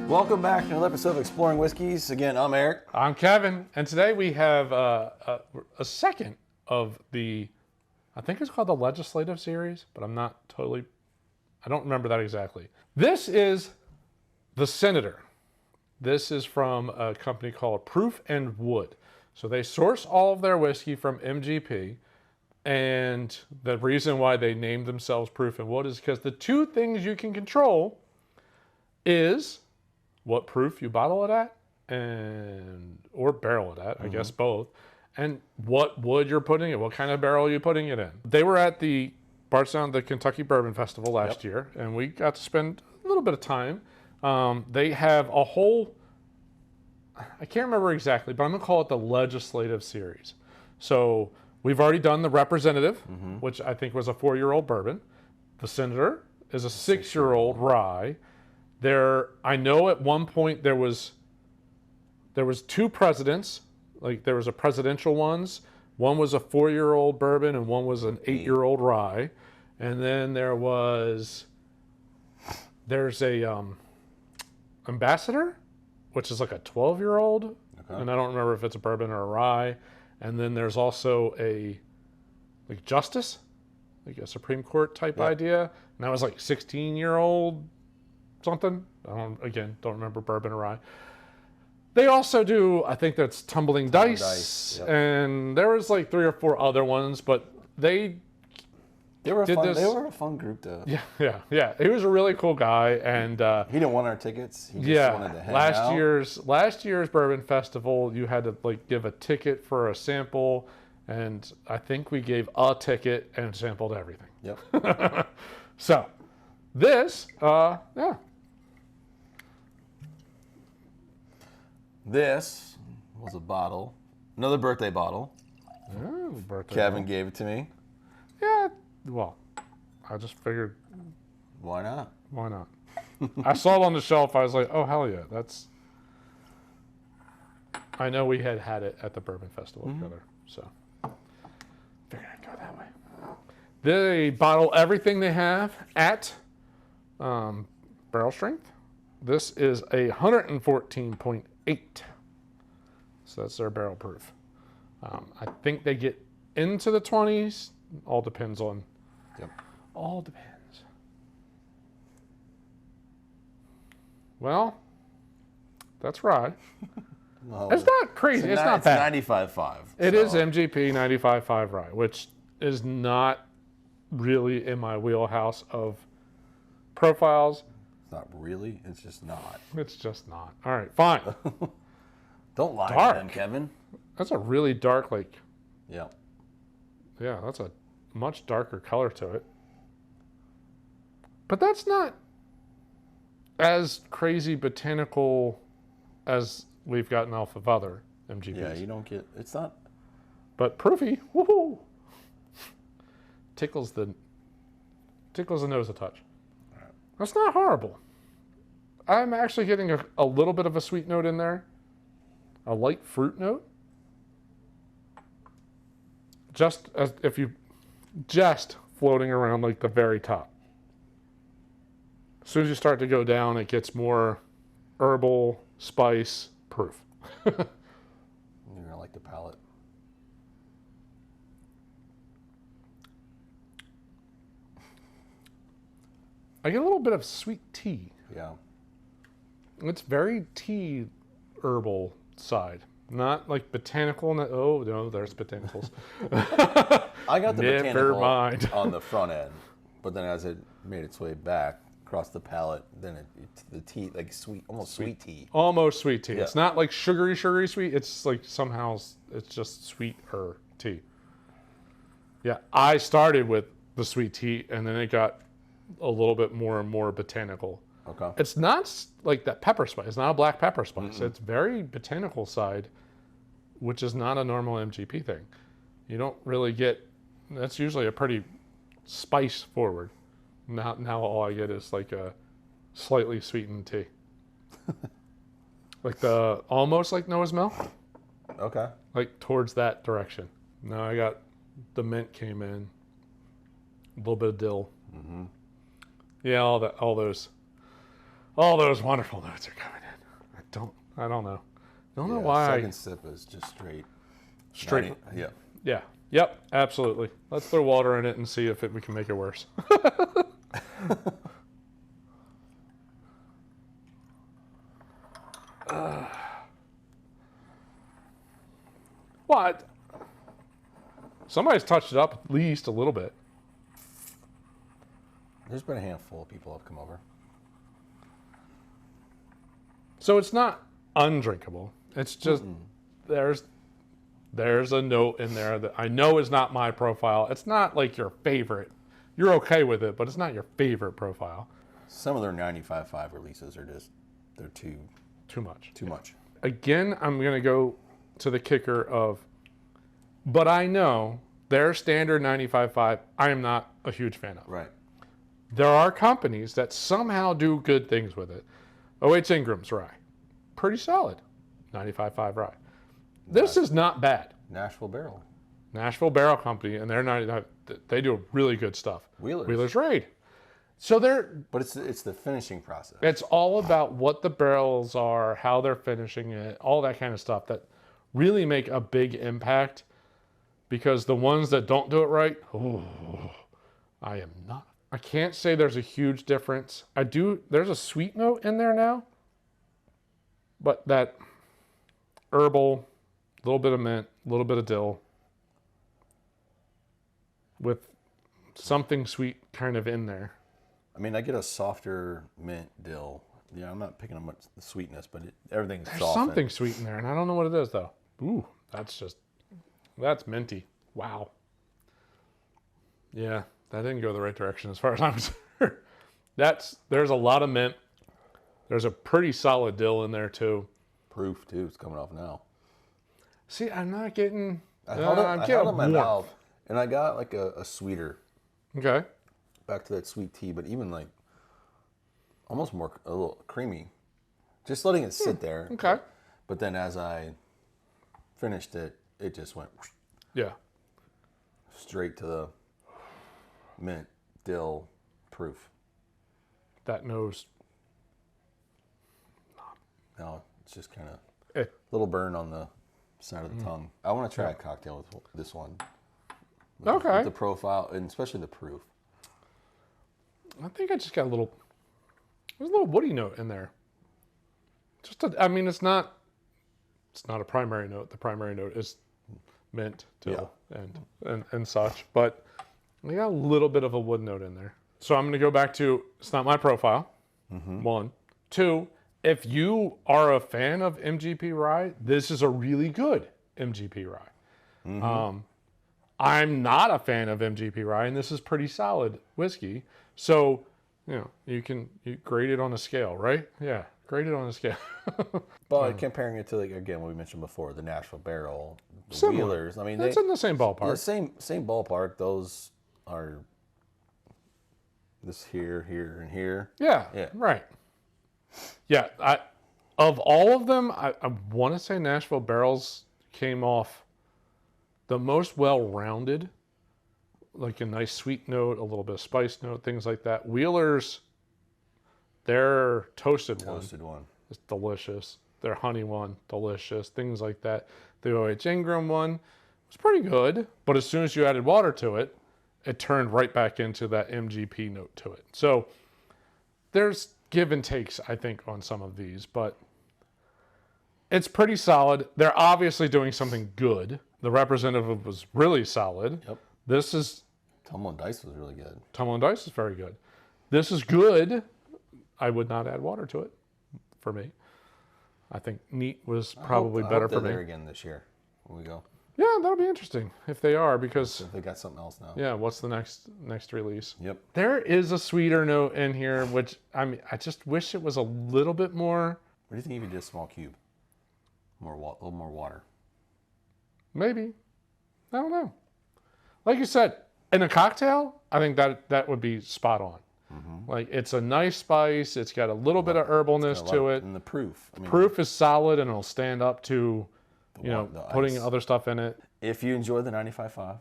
Welcome back to another episode of Exploring Whiskeys. Again, I'm Eric. I'm Kevin, and today we have a second of the, I think it's called the Legislative Series, but I don't remember that exactly. This is the Senator. This is from a company called Proof and Wood. So they source all of their whiskey from MGP, and the reason why they named themselves Proof and Wood is because the two things you can control is what proof you bottle it at or barrel it at, I guess both, and what wood you're putting it, what kind of barrel you're putting it in. They were at the Bardstown, the Kentucky Bourbon Festival last year, and we got to spend a little bit of time. They have a whole, I can't remember exactly, but I'm going to call it the Legislative Series. So we've already done the Representative, which I think was a 4-year-old bourbon. The Senator is a 6-year-old rye. I know at one point there was two presidents, like there was a presidential ones. One was a 4-year-old bourbon and one was an 8-year-old rye. And then there's a ambassador, which is like a 12-year-old. Okay. And I don't remember if it's a bourbon or a rye. And then there's also a like justice, like a Supreme Court type idea. And that was like 16-year-old something. Don't remember bourbon or rye. They also do, I think that's tumbling dice. Yep. And there was like 3 or 4 other ones, but they were a fun group though. Yeah. He was a really cool guy, and he didn't want our tickets. He just wanted to hang out. Last year's Bourbon Festival, you had to like give a ticket for a sample, and I think we gave a ticket and sampled everything. Yep. So this, This was a bottle, another birthday bottle. Oh, Kevin gave it to me. Yeah, well, I just figured. Why not? Why not? I saw it on the shelf. I was like, oh, hell yeah. I know we had it at the Bourbon Festival together, so figured I'd go that way. They bottle everything they have at barrel strength. This is a 114.8. So that's their barrel proof. I think they get into the 20s. All depends on. Yep. All depends. Well, that's right. No, it's not crazy. It's not bad. 95.5. It is MGP 95.5 rye, which is not really in my wheelhouse of profiles. It's not really. It's just not. It's just not. All right, fine. Don't lie Dark. to them, Kevin. That's a really dark, Yeah, that's a much darker color to it. But that's not as crazy botanical as we've gotten off of other MGPs. Yeah, you don't get. It's not. But proofy, woohoo! Tickles the nose a touch. Right. That's not horrible. I'm actually getting a little bit of a sweet note in there. A light fruit note. Just floating around like the very top. As soon as you start to go down, it gets more herbal, spice, proof. You're gonna like the palate. I get a little bit of sweet tea. Yeah. It's very tea herbal side. Not like botanical. Oh, no, there's botanicals. I got the botanical mind. on the front end, but then as it made its way back across the palate, then the tea, like sweet, almost sweet tea. Almost sweet tea. Yeah. It's not like sugary sweet. It's like somehow it's just sweeter tea. Yeah, I started with the sweet tea, and then it got a little bit more and more botanical. Okay. It's not like that pepper spice. It's not a black pepper spice. It's very botanical side, which is not a normal MGP thing. You don't really get. That's usually a pretty spice forward. Now all I get is like a slightly sweetened tea, like almost like Noah's Milk. Okay. Like towards that direction. Now I got the mint came in, a little bit of dill. Yeah, all those all those wonderful notes are coming in. I don't know. Don't know why. Second sip is just straight. Yeah. Yeah. Yep. Absolutely. Let's throw water in it and see if we can make it worse. What? Somebody's touched it up at least a little bit. There's been a handful of people have come over. So it's not undrinkable. It's just there's a note in there that I know is not my profile. It's not like your favorite. You're okay with it, but it's not your favorite profile. Some of their 95.5 releases are they're too much. Too much. Again, I'm going to go to the kicker of, but I know their standard 95.5, I am not a huge fan of. Right. There are companies that somehow do good things with it. O.H. Ingram's rye, pretty solid, 95.5 rye. This is not bad. Nashville Barrel Company, and they do really good stuff. Wheeler's Raid. So but it's the finishing process. It's all about what the barrels are, how they're finishing it, all that kind of stuff that really make a big impact. Because the ones that don't do it right, I can't say there's a huge difference. There's a sweet note in there now, but that herbal, a little bit of mint, a little bit of dill, with something sweet kind of in there. I mean, I get a softer mint dill. Yeah, I'm not picking up much the sweetness, but everything's soft. There's something sweet in there, and I don't know what it is, though. Ooh, that's minty. Wow. Yeah, that didn't go the right direction as far as I'm concerned. There's a lot of mint. There's a pretty solid dill in there, too. Proof, too. It's coming off now. See, I'm not getting... I held it in my mouth, and I got like a sweeter. Okay. Back to that sweet tea, but even like almost a little creamy. Just letting it sit there. Okay. But then as I finished it, it just went straight to the mint dill proof. That nose. No, it's just kind of a little burn on the side of the tongue. I want to try a cocktail with this one. With the profile, and especially the proof. I think I just got there's a little woody note in there. It's not a primary note. The primary note is mint, dill, and such. But we got a little bit of a wood note in there. So I'm going to go back to, it's not my profile, 1. 2, if you are a fan of MGP rye, this is a really good MGP rye. I'm not a fan of MGP rye, and this is pretty solid whiskey. So, you grade it on a scale, right? Yeah, grade it on a scale. But comparing it to, like, again, what we mentioned before, the Nashville Barrel, the Similar. Wheelers. I mean, it's in the same ballpark. Yeah, same ballpark. Those are this here, and here. Yeah. Right. Yeah, of all of them, I want to say Nashville Barrels came off the most well-rounded, like a nice sweet note, a little bit of spice note, things like that. Wheelers, their toasted one is delicious. Their honey one, delicious. Things like that. The O.H. Ingram one was pretty good, but as soon as you added water to it, it turned right back into that MGP note to it. So there's give and takes, I think, on some of these, but it's pretty solid. They're obviously doing something good. The representative was really solid. Yep. This is... Tumble and Dice was really good. Tumble and Dice is very good. This is good. I would not add water to it for me. I think neat was probably better for me. There again this year when we go. Yeah, that'll be interesting if they are, because if they got something else now. Yeah, what's the next release? Yep. There is a sweeter note in here, which I just wish it was a little bit more. What do you think if you did a small cube? A little more water. Maybe. I don't know. Like you said, in a cocktail, I think that would be spot on. Like, it's a nice spice. It's got a little bit of herbalness to it. And the proof. Proof is solid, and it'll stand up to, putting ice. other stuff in it. If you enjoy the 95.5,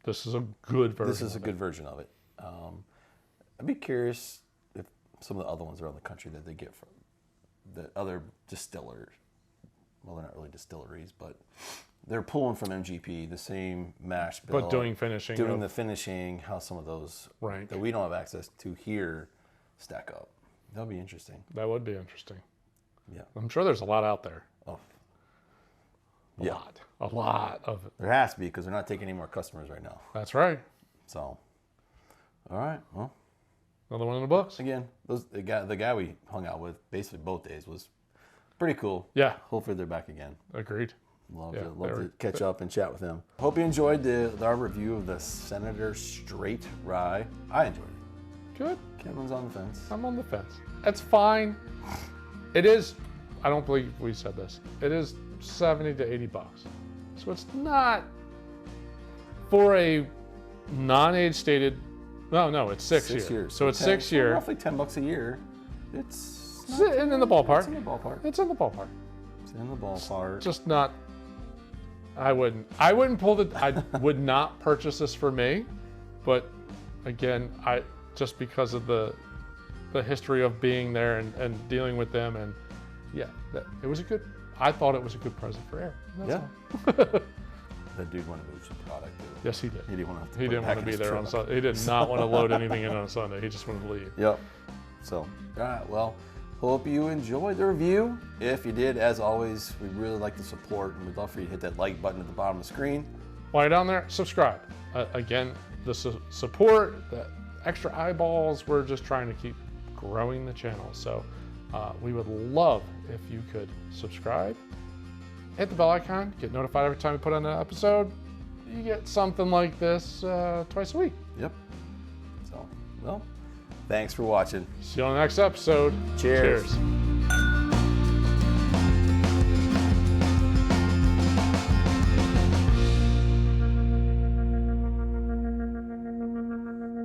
this is a good version. This is a good version of it. I'd be curious if some of the other ones around the country that they get from the other distillers. Well, they're not really distilleries, but they're pulling from MGP the same mash bill. But doing finishing. Doing the finishing, how some of those Right. that we don't have access to here stack up. That'll be interesting. That would be interesting. Yeah. I'm sure there's a lot out there. Oh. A lot of it. There has to be because they're not taking any more customers right now. That's right. So, all right. Well, Another one in the books. again, the guy we hung out with basically both days was pretty cool. Yeah. Hopefully they're back again. Agreed. Love Yeah, to catch up and chat with him. Hope you enjoyed our review of the Senator Straight Rye. I enjoyed it. Good. Kevin's on the fence. I'm on the fence. It's fine. It is, I don't believe we said this. It is 70 to 80 bucks. So it's not for a non-age stated, no, it's 6 years. So it's 6 year. Roughly $10 a year. It's in the ballpark. It's in the ballpark. It's in the ballpark. It's in the ballpark. Just not, I wouldn't pull I would not purchase this for me, but again, just because of the history of being there and dealing with them, and yeah, I thought it was a good present for Eric. That's all. That dude wanted to move some product. Yes, he did. He didn't want to. He didn't want to be there on Sunday. He did not want to load anything in on Sunday. He just wanted to leave. Yep. So, all right. Well, hope you enjoyed the review. If you did, as always, we really like the support, and we'd love for you to hit that like button at the bottom of the screen. While you're down there, subscribe. Again, the support, the extra eyeballs, we're just trying to keep growing the channel. So we would love if you could subscribe, hit the bell icon, get notified every time we put on an episode. You get something like this twice a week. Yep. So, well, thanks for watching. See you on the next episode. Cheers. Cheers.